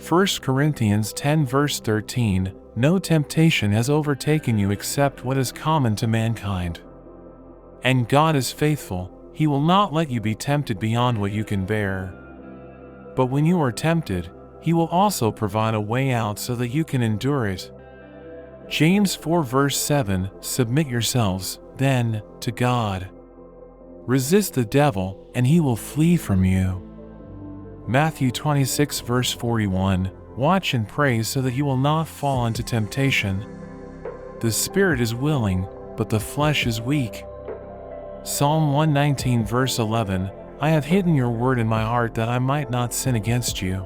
1 Corinthians 10 verse 13, no temptation has overtaken you except what is common to mankind. And God is faithful, He will not let you be tempted beyond what you can bear. But when you are tempted, He will also provide a way out so that you can endure it. James 4 verse 7, submit yourselves, then, to God. Resist the devil, and he will flee from you. Matthew 26 verse 41, watch and pray so that you will not fall into temptation. The spirit is willing, but the flesh is weak. Psalm 119 verse 11, I have hidden your word in my heart that I might not sin against you.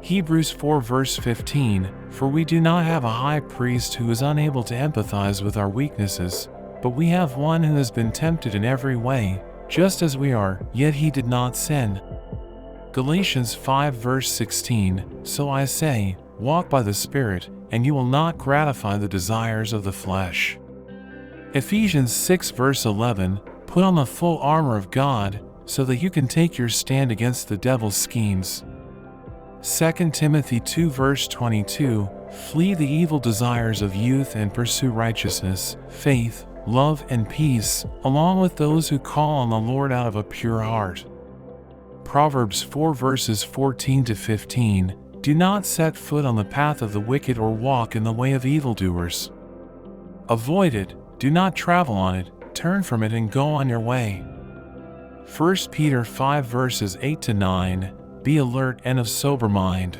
Hebrews 4 verse 15, for we do not have a high priest who is unable to empathize with our weaknesses, but we have one who has been tempted in every way, just as we are, yet he did not sin. Galatians 5 verse 16, so I say, walk by the Spirit, and you will not gratify the desires of the flesh. Ephesians 6 verse 11, put on the full armor of God, so that you can take your stand against the devil's schemes. 2 Timothy 2 verse 22, flee the evil desires of youth and pursue righteousness, faith, love and peace, along with those who call on the Lord out of a pure heart. Proverbs 4 verses 14 to 15, do not set foot on the path of the wicked or walk in the way of evildoers. Avoid it, do not travel on it, turn from it and go on your way. 1 Peter 5 verses 8 to 9, be alert and of sober mind.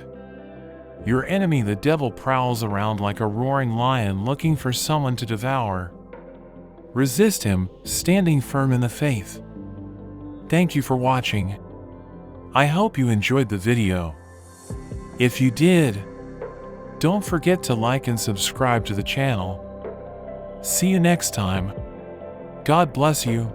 Your enemy the devil prowls around like a roaring lion looking for someone to devour. Resist him, standing firm in the faith. Thank you for watching. I hope you enjoyed the video. If you did, don't forget to like and subscribe to the channel. See you next time. God bless you.